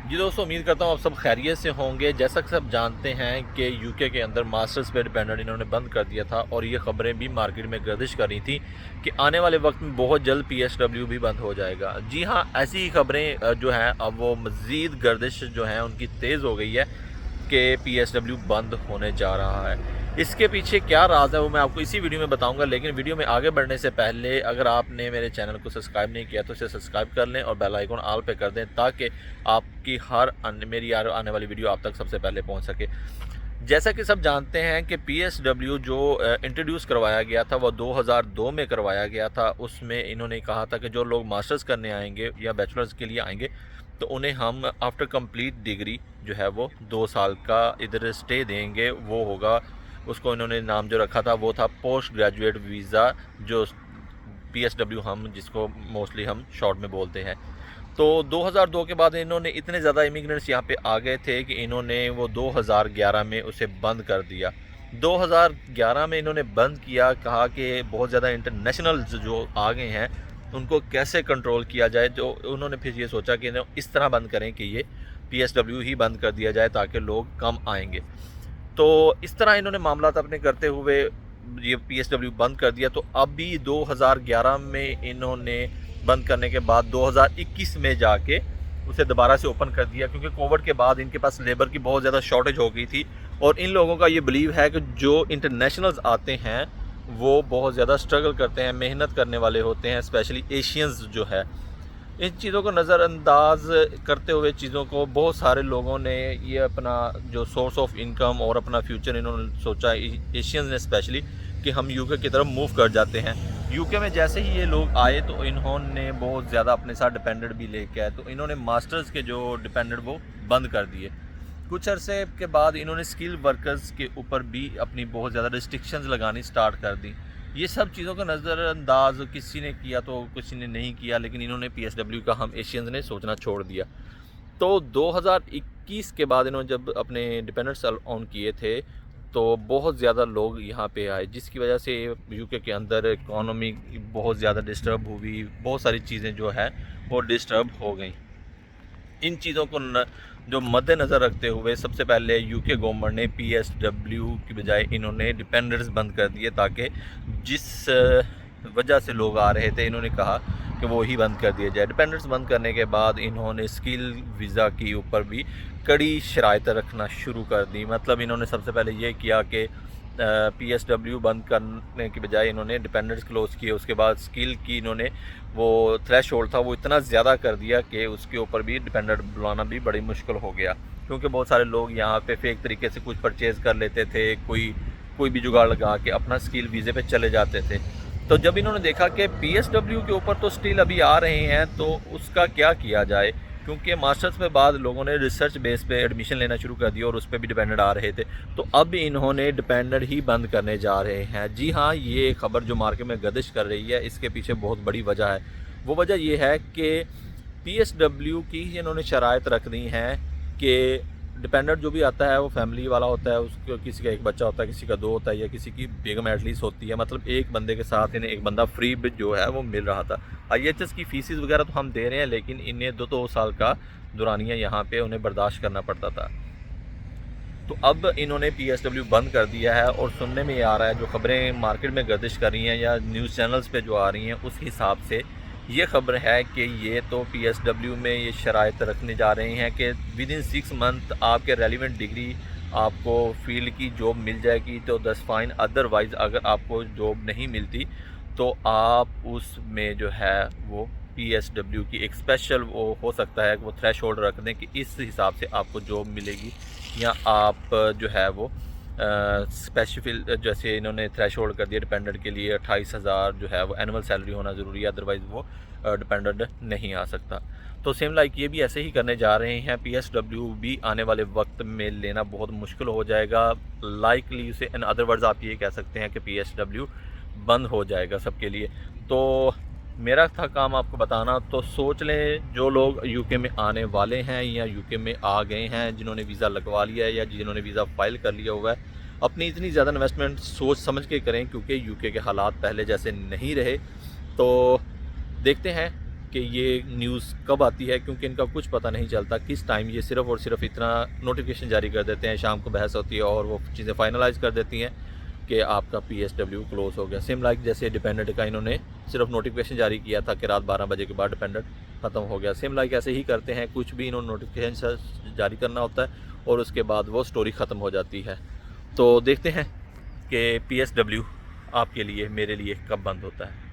जी दोस्तों, उम्मीद करता हूँ आप सब खैरियत से होंगे। जैसा कि सब जानते हैं कि यूके के अंदर मास्टर्स पे डिपेंडेंट इन्होंने बंद कर दिया था और ये ख़बरें भी मार्केट में गर्दिश कर रही थी कि आने वाले वक्त में बहुत जल्द पीएसडब्ल्यू भी बंद हो जाएगा। जी हाँ, ऐसी ही ख़बरें जो हैं अब वो मज़ीद गर्दिश जो हैं उनकी तेज़ हो गई है कि पीएसडब्ल्यू बंद होने जा रहा है। इसके पीछे क्या राज है वो मैं आपको इसी वीडियो में बताऊंगा, लेकिन वीडियो में आगे बढ़ने से पहले अगर आपने मेरे चैनल को सब्सक्राइब नहीं किया तो इसे सब्सक्राइब कर लें और बेल आइकन ऑल पे कर दें ताकि आपकी मेरी आने वाली वीडियो आप तक सबसे पहले पहुंच सके। जैसा कि सब जानते हैं कि पीएसडब्ल्यू जो इंट्रोड्यूस करवाया गया था वो 2002 में करवाया गया था। उसमें इन्होंने कहा था कि जो लोग मास्टर्स करने आएंगे या बैचलर्स के लिए आएंगे तो उन्हें हम आफ्टर कंप्लीट डिग्री जो है वो 2 साल का इधर स्टे देंगे। वो होगा, उसको इन्होंने नाम जो रखा था वो था पोस्ट ग्रेजुएट वीज़ा, जो पीएसडब्ल्यू हम जिसको मोस्टली हम शॉर्ट में बोलते हैं। तो 2002 के बाद इन्होंने इतने ज़्यादा इमिग्रेंट्स यहाँ पे आ गए थे कि इन्होंने वो 2011 में उसे बंद कर दिया। 2011 में इन्होंने बंद किया, कहा कि बहुत ज़्यादा इंटरनेशनल जो आ गए हैं उनको कैसे कंट्रोल किया जाए। जो उन्होंने फिर ये सोचा कि इस तरह बंद करें कि ये पीएसडब्ल्यू ही बंद कर दिया जाए ताकि लोग कम आएंगे। तो इस तरह इन्होंने मामला अपने करते हुए ये पीएसडब्ल्यू बंद कर दिया। तो अभी 2011 में इन्होंने बंद करने के बाद 2021 में जाके उसे दोबारा से ओपन कर दिया, क्योंकि कोविड के बाद इनके पास लेबर की बहुत ज़्यादा शॉर्टेज हो गई थी। और इन लोगों का ये बिलीव है कि जो इंटरनेशनल्स आते हैं वो बहुत ज़्यादा स्ट्रगल करते हैं, मेहनत करने वाले होते हैं, स्पेशली एशियंस जो है। इन चीज़ों को नज़रअंदाज करते हुए चीज़ों को बहुत सारे लोगों ने ये अपना जो सोर्स ऑफ इनकम और अपना फ्यूचर इन्होंने सोचा, एशियंस ने स्पेशली, कि हम यूके की तरफ मूव कर जाते हैं। यूके में जैसे ही ये लोग आए तो इन्होंने बहुत ज़्यादा अपने साथ डिपेंडेंट भी लेके आए, तो इन्होंने मास्टर्स के जो डिपेंडेंट वो बंद कर दिए। कुछ अरसे के बाद इन्होंने स्किल वर्कर्स के ऊपर भी अपनी बहुत ज़्यादा रिस्ट्रिक्शंस लगानी स्टार्ट कर दी। ये सब चीज़ों का नज़रअंदाज किसी ने किया तो किसी ने नहीं किया, लेकिन इन्होंने पीएसडब्ल्यू का हम एशियंस ने सोचना छोड़ दिया। तो 2021 के बाद इन्होंने जब अपने डिपेंडेंट्स ऑन किए थे तो बहुत ज़्यादा लोग यहाँ पे आए, जिसकी वजह से यूके के अंदर इकॉनमी बहुत ज़्यादा डिस्टर्ब हुई, बहुत सारी चीज़ें जो है वो डिस्टर्ब हो गई। इन चीज़ों को जो मद्देनज़र रखते हुए सबसे पहले यूके गवर्नमेंट ने पीएसडब्ल्यू की बजाय इन्होंने डिपेंडेंट्स बंद कर दिए, ताकि जिस वजह से लोग आ रहे थे इन्होंने कहा कि वो ही बंद कर दिया जाए। डिपेंडेंट्स बंद करने के बाद इन्होंने स्किल वीज़ा के ऊपर भी कड़ी शराइत रखना शुरू कर दी। मतलब इन्होंने सबसे पहले ये किया कि पीएसडब्ल्यू बंद करने की बजाय इन्होंने डिपेंडेंट्स क्लोज़ किए। उसके बाद स्किल की इन्होंने वो थ्रेश होल्ड था वो इतना ज़्यादा कर दिया कि उसके ऊपर भी डिपेंडेंट बुलाना भी बड़ी मुश्किल हो गया, क्योंकि बहुत सारे लोग यहाँ पे फेक तरीके से कुछ परचेज़ कर लेते थे, कोई भी जुगाड़ लगा के अपना स्किल वीज़े पे चले जाते थे। तो जब इन्होंने देखा कि पीएसडब्ल्यू के ऊपर तो स्टिल अभी आ रहे हैं तो उसका क्या किया जाए, क्योंकि मास्टर्स में बाद लोगों ने रिसर्च बेस पे एडमिशन लेना शुरू कर दिया और उस पर भी डिपेंडेंट आ रहे थे। तो अब इन्होंने डिपेंडेंट ही बंद करने जा रहे हैं। जी हाँ, ये खबर जो मार्केट में गर्दिश कर रही है इसके पीछे बहुत बड़ी वजह है। वो वजह ये है कि पीएसडब्ल्यू की इन्होंने शराइत रख दी हैं कि डिपेंडेंट जो भी आता है वो फैमिली वाला होता है, उसको किसी का एक बच्चा होता है, किसी का 2 होता है, या किसी की बेगम एटलीस्ट होती है। मतलब एक बंदे के साथ इन्हें एक बंदा फ्री जो है वो मिल रहा था। आईएचएस की फीसिस वगैरह तो हम दे रहे हैं, लेकिन इन्हें 2 साल का दुरानिया यहाँ पे उन्हें बर्दाश्त करना पड़ता था। तो अब इन्होंने पीएसडब्ल्यू बंद कर दिया है और सुनने में ये आ रहा है, जो खबरें मार्केट में गर्दिश कर रही हैं या न्यूज़ चैनल्स पे जो आ रही हैं उस हिसाब से ये खबर है कि ये तो पीएसडब्ल्यू में ये शराइत रखने जा रहे हैं कि विद इन 6 मंथ आपके रेलिवेंट डिग्री आपको फील्ड की जॉब मिल जाएगी तो दस फाइन, अदरवाइज़ अगर आपको जॉब नहीं मिलती तो आप उसमें जो है वो पीएसडब्ल्यू की एक स्पेशल वो हो सकता है कि वो थ्रेश होल्ड रख दें कि इस हिसाब से आपको जॉब मिलेगी, या आप जो है वो स्पेसिफिक, जैसे इन्होंने थ्रेश होल्ड कर दिया डिपेंडेंट के लिए 28,000 जो है वो एनुअल सैलरी होना ज़रूरी है, अदरवाइज़ वो डिपेंडेंट नहीं आ सकता। तो सेम लाइक ये भी ऐसे ही करने जा रहे हैं। पीएसडब्ल्यू भी आने वाले वक्त में लेना बहुत मुश्किल हो जाएगा। लाइकली उसे इन अदर वर्ड्स आप ये कह सकते हैं कि पीएसडब्ल्यू बंद हो जाएगा सबके लिए। तो मेरा था काम आपको बताना, तो सोच लें जो लोग यूके में आने वाले हैं या यूके में आ गए हैं, जिन्होंने वीज़ा लगवा लिया है या जिन्होंने वीज़ा फ़ाइल कर लिया हुआ है, अपनी इतनी ज़्यादा इन्वेस्टमेंट सोच समझ के करें, क्योंकि यूके के हालात पहले जैसे नहीं रहे। तो देखते हैं कि ये न्यूज़ कब आती है, क्योंकि इनका कुछ पता नहीं चलता किस टाइम ये सिर्फ़ और सिर्फ इतना नोटिफिकेशन जारी कर देते हैं, शाम को बहस होती है और वो चीज़ें फाइनलाइज़ कर देती हैं कि आपका PSW क्लोज़ हो गया। सेम लाइक जैसे डिपेंडेंट का इन्होंने सिर्फ नोटिफिकेशन जारी किया था कि रात 12 बजे के बाद डिपेंडेंट ख़त्म हो गया। सेम लाइक ऐसे ही करते हैं, कुछ भी इन्होंने नोटिफिकेशन जारी करना होता है और उसके बाद वो स्टोरी ख़त्म हो जाती है। तो देखते हैं कि PSW आपके लिए, मेरे लिए कब बंद होता है।